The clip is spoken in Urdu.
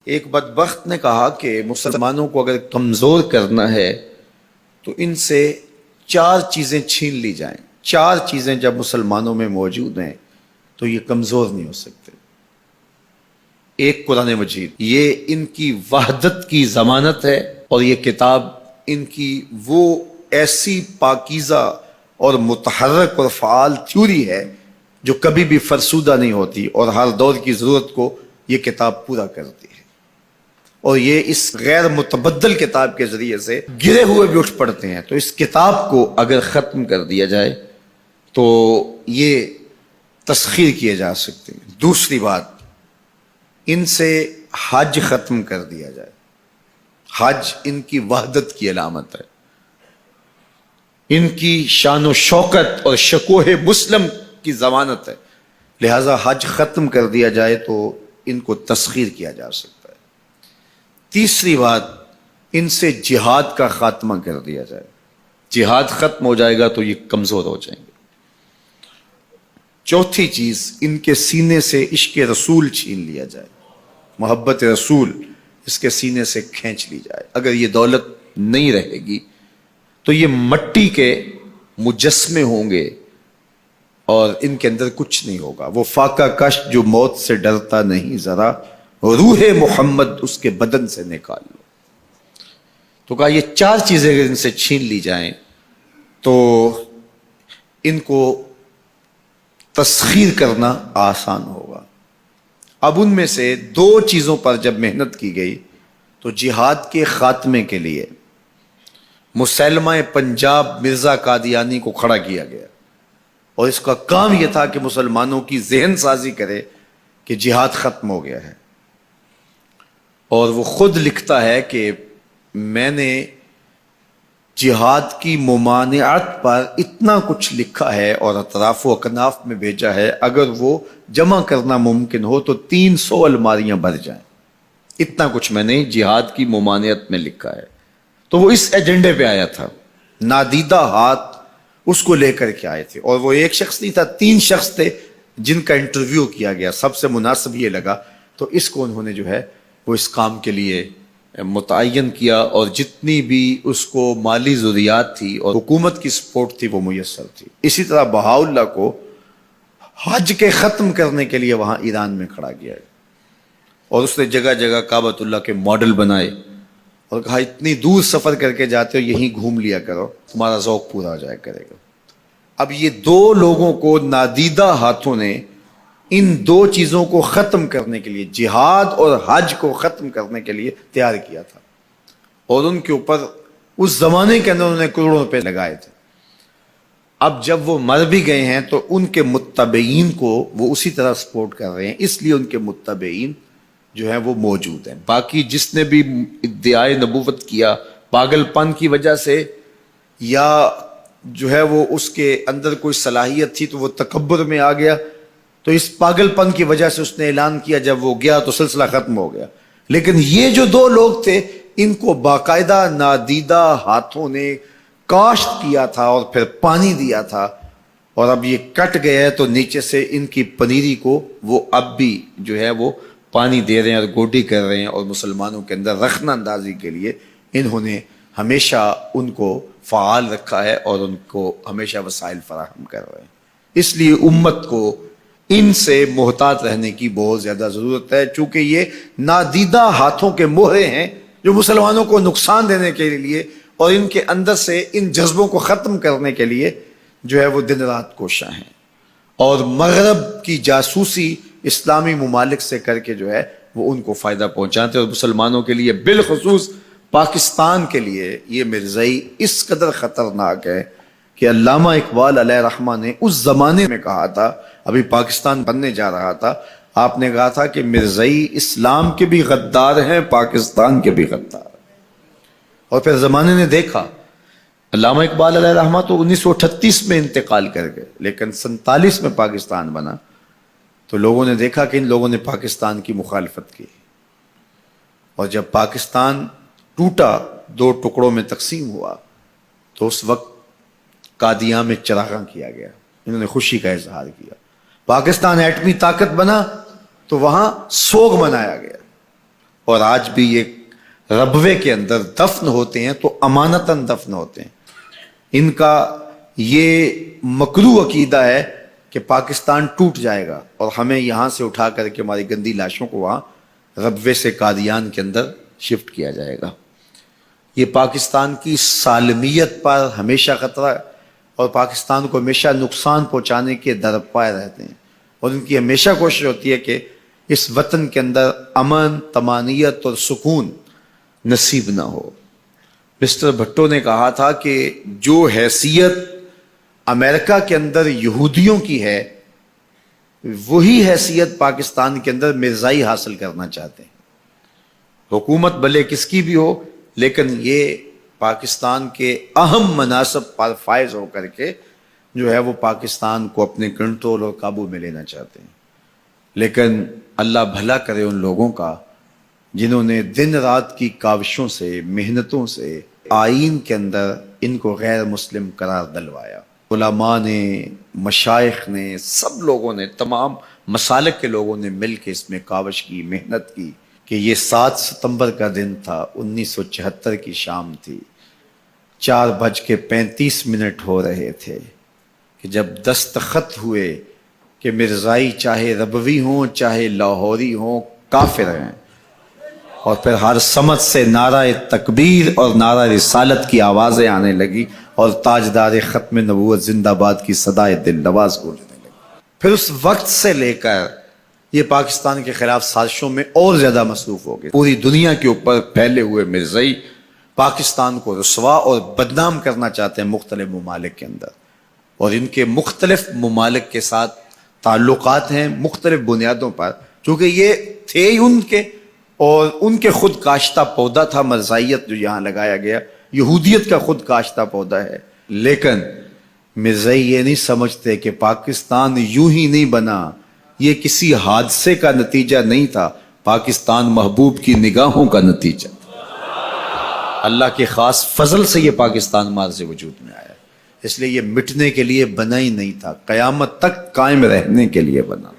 ایک بدبخت نے کہا کہ مسلمانوں کو اگر کمزور کرنا ہے تو ان سے 4 چیزیں چھین لی جائیں. 4 چیزیں جب مسلمانوں میں موجود ہیں تو یہ کمزور نہیں ہو سکتے. ایک قرآن مجید، یہ ان کی وحدت کی ضمانت ہے، اور یہ کتاب ان کی وہ ایسی پاکیزہ اور متحرک اور فعال تھیوری ہے جو کبھی بھی فرسودہ نہیں ہوتی، اور ہر دور کی ضرورت کو یہ کتاب پورا کرتی ہے. اور یہ اس غیر متبدل کتاب کے ذریعے سے گرے ہوئے بھی اٹھ پڑتے ہیں. تو اس کتاب کو اگر ختم کر دیا جائے تو یہ تسخیر کیے جا سکتے ہیں. دوسری بات، ان سے حج ختم کر دیا جائے. حج ان کی وحدت کی علامت ہے، ان کی شان و شوکت اور شکوہ مسلم کی ضمانت ہے. لہذا حج ختم کر دیا جائے تو ان کو تسخیر کیا جا سکتا ہے. تیسری بات، ان سے جہاد کا خاتمہ کر دیا جائے. جہاد ختم ہو جائے گا تو یہ کمزور ہو جائیں گے. چوتھی چیز، ان کے سینے سے عشق رسول چھین لیا جائے. محبت رسول اس کے سینے سے کھینچ لی جائے. اگر یہ دولت نہیں رہے گی تو یہ مٹی کے مجسمے ہوں گے اور ان کے اندر کچھ نہیں ہوگا. وہ فاقہ کش جو موت سے ڈرتا نہیں ذرا، روح محمد اس کے بدن سے نکال لو. تو کہا یہ 4 چیزیں اگر ان سے چھین لی جائیں تو ان کو تسخیر کرنا آسان ہوگا. اب ان میں سے 2 چیزوں پر جب محنت کی گئی تو جہاد کے خاتمے کے لیے مسلمہ پنجاب مرزا قادیانی کو کھڑا کیا گیا، اور اس کا کام یہ تھا کہ مسلمانوں کی ذہن سازی کرے کہ جہاد ختم ہو گیا ہے. اور وہ خود لکھتا ہے کہ میں نے جہاد کی ممانعت پر اتنا کچھ لکھا ہے اور اطراف و اکناف میں بھیجا ہے، اگر وہ جمع کرنا ممکن ہو تو 300 الماریاں بھر جائیں. اتنا کچھ میں نے جہاد کی ممانعت میں لکھا ہے. تو وہ اس ایجنڈے پہ آیا تھا. نادیدہ ہاتھ اس کو لے کر کے آئے تھے، اور وہ ایک شخص نہیں تھا، 3 شخص تھے جن کا انٹرویو کیا گیا. سب سے مناسب یہ لگا تو اس کو انہوں نے جو ہے وہ اس کام کے لیے متعین کیا، اور جتنی بھی اس کو مالی ضروریات تھی اور حکومت کی سپورٹ تھی وہ میسر تھی. اسی طرح بہاءاللہ کو حج کے ختم کرنے کے لیے وہاں ایران میں کھڑا کیا، اور اس نے جگہ جگہ کعبۃ اللہ کے ماڈل بنائے اور کہا اتنی دور سفر کر کے جاتے ہو، یہیں گھوم لیا کرو، تمہارا ذوق پورا ہو جایا کرے گا. اب یہ 2 لوگوں کو نادیدہ ہاتھوں نے ان 2 چیزوں کو ختم کرنے کے لیے، جہاد اور حج کو ختم کرنے کے لیے تیار کیا تھا، اور ان کے اوپر اس زمانے کے اندر انہوں نے کروڑوں روپے لگائے تھے. اب جب وہ مر بھی گئے ہیں تو ان کے متبعین کو وہ اسی طرح سپورٹ کر رہے ہیں، اس لیے ان کے متبعین جو ہیں وہ موجود ہیں. باقی جس نے بھی ادعائے نبوت کیا پاگل پن کی وجہ سے، یا جو ہے وہ اس کے اندر کوئی صلاحیت تھی تو وہ تکبر میں آ گیا، تو اس پاگل پن کی وجہ سے اس نے اعلان کیا، جب وہ گیا تو سلسلہ ختم ہو گیا. لیکن یہ جو 2 لوگ تھے ان کو باقاعدہ نادیدہ ہاتھوں نے کاشت کیا تھا اور پھر پانی دیا تھا، اور اب یہ کٹ گیا ہے تو نیچے سے ان کی پنیری کو وہ اب بھی جو ہے وہ پانی دے رہے ہیں اور گوڈی کر رہے ہیں، اور مسلمانوں کے اندر رخنہ اندازی کے لیے انہوں نے ہمیشہ ان کو فعال رکھا ہے اور ان کو ہمیشہ وسائل فراہم کر رہے ہیں. اس لیے امت کو ان سے محتاط رہنے کی بہت زیادہ ضرورت ہے، چونکہ یہ نادیدہ ہاتھوں کے مہرے ہیں جو مسلمانوں کو نقصان دینے کے لیے اور ان کے اندر سے ان جذبوں کو ختم کرنے کے لیے جو ہے وہ دن رات کوشاں ہیں، اور مغرب کی جاسوسی اسلامی ممالک سے کر کے جو ہے وہ ان کو فائدہ پہنچاتے ہیں. اور مسلمانوں کے لیے بالخصوص پاکستان کے لیے یہ مرزائی اس قدر خطرناک ہے کہ علامہ اقبال علیہ رحمہ نے اس زمانے میں کہا تھا، ابھی پاکستان بننے جا رہا تھا، آپ نے کہا تھا کہ مرزائی اسلام کے بھی غدار ہیں، پاکستان کے بھی غدار ہیں. اور پھر زمانے نے دیکھا، علامہ اقبال علیہ رحمہ تو 1938 میں انتقال کر گئے، لیکن 47 میں پاکستان بنا تو لوگوں نے دیکھا کہ ان لوگوں نے پاکستان کی مخالفت کی، اور جب پاکستان ٹوٹا، 2 ٹکڑوں میں تقسیم ہوا، تو اس وقت قادیاں میں چراغاں کیا گیا. انہوں نے خوشی کا اظہار کیا. پاکستان ایٹمی طاقت بنا تو وہاں سوگ منایا گیا. اور آج بھی یہ ربوے کے اندر دفن ہوتے ہیں تو امانتاً دفن ہوتے ہیں. ان کا یہ مکروہ عقیدہ ہے کہ پاکستان ٹوٹ جائے گا اور ہمیں یہاں سے اٹھا کر کے ہماری گندی لاشوں کو وہاں ربوے سے قادیان کے اندر شفٹ کیا جائے گا. یہ پاکستان کی سالمیت پر ہمیشہ خطرہ ہے اور پاکستان کو ہمیشہ نقصان پہنچانے کے درپائے رہتے ہیں، اور ان کی ہمیشہ کوشش ہوتی ہے کہ اس وطن کے اندر امن، طمانینت اور سکون نصیب نہ ہو. مسٹر بھٹو نے کہا تھا کہ جو حیثیت امریکہ کے اندر یہودیوں کی ہے وہی حیثیت پاکستان کے اندر مرزائی حاصل کرنا چاہتے ہیں. حکومت بھلے کس کی بھی ہو، لیکن یہ پاکستان کے اہم مناصب پر فائز ہو کر کے جو ہے وہ پاکستان کو اپنے کنٹرول اور قابو میں لینا چاہتے ہیں. لیکن اللہ بھلا کرے ان لوگوں کا جنہوں نے دن رات کی کاوشوں سے، محنتوں سے آئین کے اندر ان کو غیر مسلم قرار دلوایا. علماء نے، مشائخ نے، سب لوگوں نے، تمام مسالک کے لوگوں نے مل کے اس میں کاوش کی، محنت کی کہ یہ 7 ستمبر کا دن تھا، 1974 کی شام تھی، 4:35 ہو رہے تھے کہ جب دستخط ہوئے کہ مرزائی چاہے ربوی ہوں چاہے لاہوری ہوں کافر ہیں، اور پھر ہر سمت سے نعرہ تکبیر اور نعرہ رسالت کی آوازیں آنے لگی اور تاجدار ختم نبوت زندہ باد کی صدائے دل نواز گونجنے لگی. پھر اس وقت سے لے کر یہ پاکستان کے خلاف سازشوں میں اور زیادہ مصروف ہو گئے. پوری دنیا کے اوپر پھیلے ہوئے مرزائی پاکستان کو رسوا اور بدنام کرنا چاہتے ہیں مختلف ممالک کے اندر، اور ان کے مختلف ممالک کے ساتھ تعلقات ہیں مختلف بنیادوں پر، چونکہ یہ تھے ان کے، اور ان کے خود کاشتہ پودا تھا مرزائیت جو یہاں لگایا گیا، یہودیت کا خود کاشتہ پودا ہے. لیکن مرزائی یہ نہیں سمجھتے کہ پاکستان یوں ہی نہیں بنا، یہ کسی حادثے کا نتیجہ نہیں تھا، پاکستان محبوب کی نگاہوں کا نتیجہ. اللہ کے خاص فضل سے یہ پاکستان مارز وجود میں آیا، اس لیے یہ مٹنے کے لیے بنا ہی نہیں تھا، قیامت تک قائم رہنے کے لیے بنا.